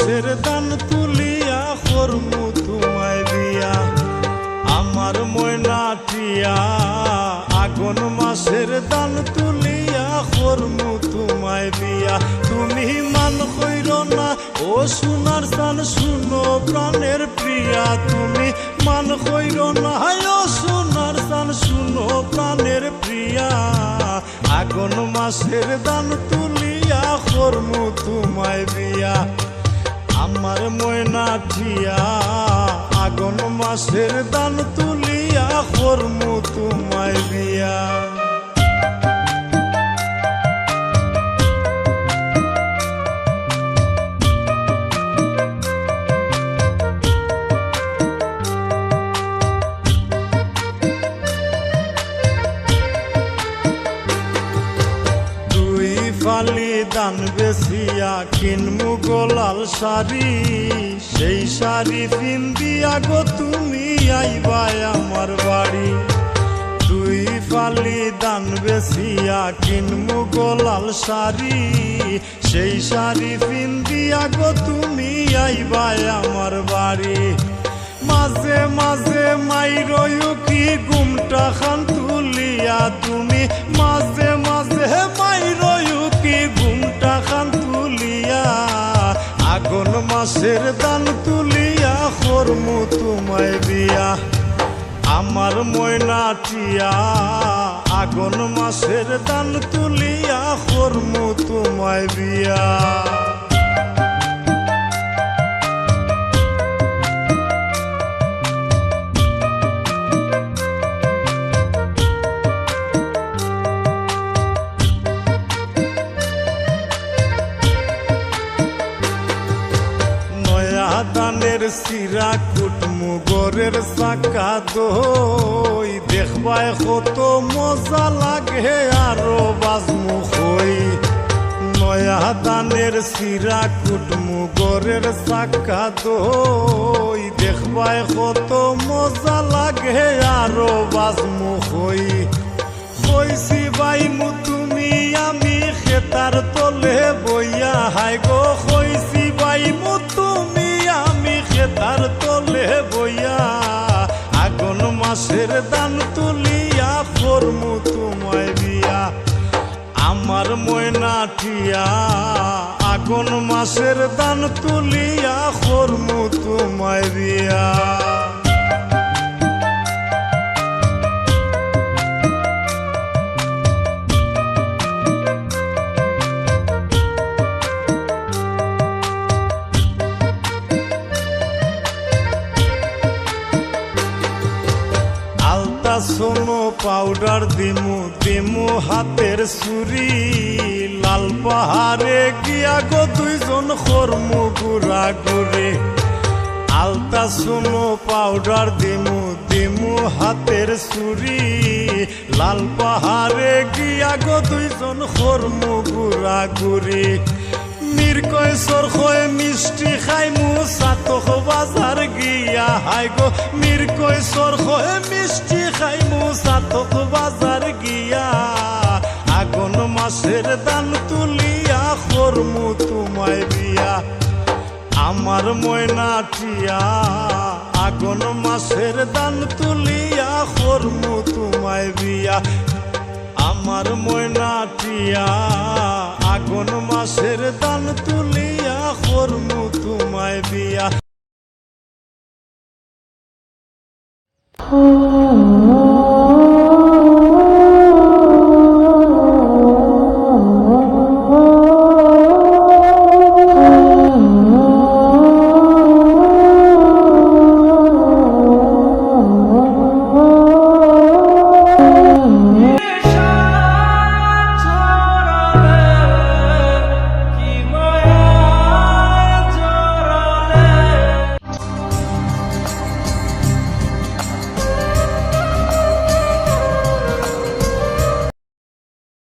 মাসের দান তুলিয়া করমু তোমায় বিয়া আমার ময়না টিয়া আগুন মাসের দান তুলিয়া করমু তোমায় বিয়া তুমি মান কইর না ও সোনার চান শুনো প্রাণের প্রিয়া তুমি মান কইর না ও সোনার চান শুনো প্রাণের প্রিয়া আগুন মাসের দান তুলিয়া করমু তোমায় বিয়া আমার ময়না টিয়া আগুন মাসের দান তুলিয়া করমু তোমায় বিয়া ফালি দান বেসিয়া কিনমু গোলাল শাড়ি সেই শাড়ি পিন্দিয়া গো তুমি আইবা আমার বাড়ি দুই ফালি দান বেসিয়া কিনমু গোলাল শাড়ি সেই শাড়ি পিন্দিয়া গো তুমি আইবা আমার বাড়ি মাঝে মাঝে মাইরয়ু কি ঘুমটা খান তুলিয়া তুমি মাঝে মাঝে মাইরয়ু কি ঘুমটা খান তুলিয়া আগুন মাসের দান তুলিয়া করমু তোমায় বিয়া আমার ময়না টিয়া আগুন মাসের দান তুলিয়া করমু তোমায় বিয়া দানের সিরা কুটমু গরের চাকা দই দেখবায় কত মজা লাগে আরো বাজমু হই নয়া দানের সিরা কুটমু গরের চাকা দই দেখবায় কত মজা লাগে আরো বাজমু হই কইছি বাইমু তুমি আমি খেতার তলে বইয়া হাই গো কইছি বাইমু তুমি আমি খেতার তলে বইয়া আগুন মাসের দান তুলিয়া করমু তোমায় বিয়া আমার ময়না টিয়া আগুন মাসের দান তুলিয়া করমু তোমায় বিয়া সোনো পাউডার দিমু দিমু হাতের চুরি লাল পাহাড়ে গিয়া গো দুইজন করমু গুড়া গুড়ি আলতা সোনো পাউডার দিমু দিমু হাতের চুরি লাল পাহাড়ে গিয়া গো দুইজন করমু গুড়া গুড়ি মিরকয় সরখয় মিষ্টি খাইমু সাতক বাজার গিয়া হাই গো মিরকয় সরখয় মিষ্টি খাইমু সাতক বাজার গিয়া আগুন মাসের দান তুলিয়া করমু তোমায় বিয়া আমার ময়না টিয়া আগুন মাসের দান তুলিয়া করমু তোমায় বিয়া আমার ময়না টিয়া আগুন মাসের দান তুলিয়া করমু তোমায় বিয়া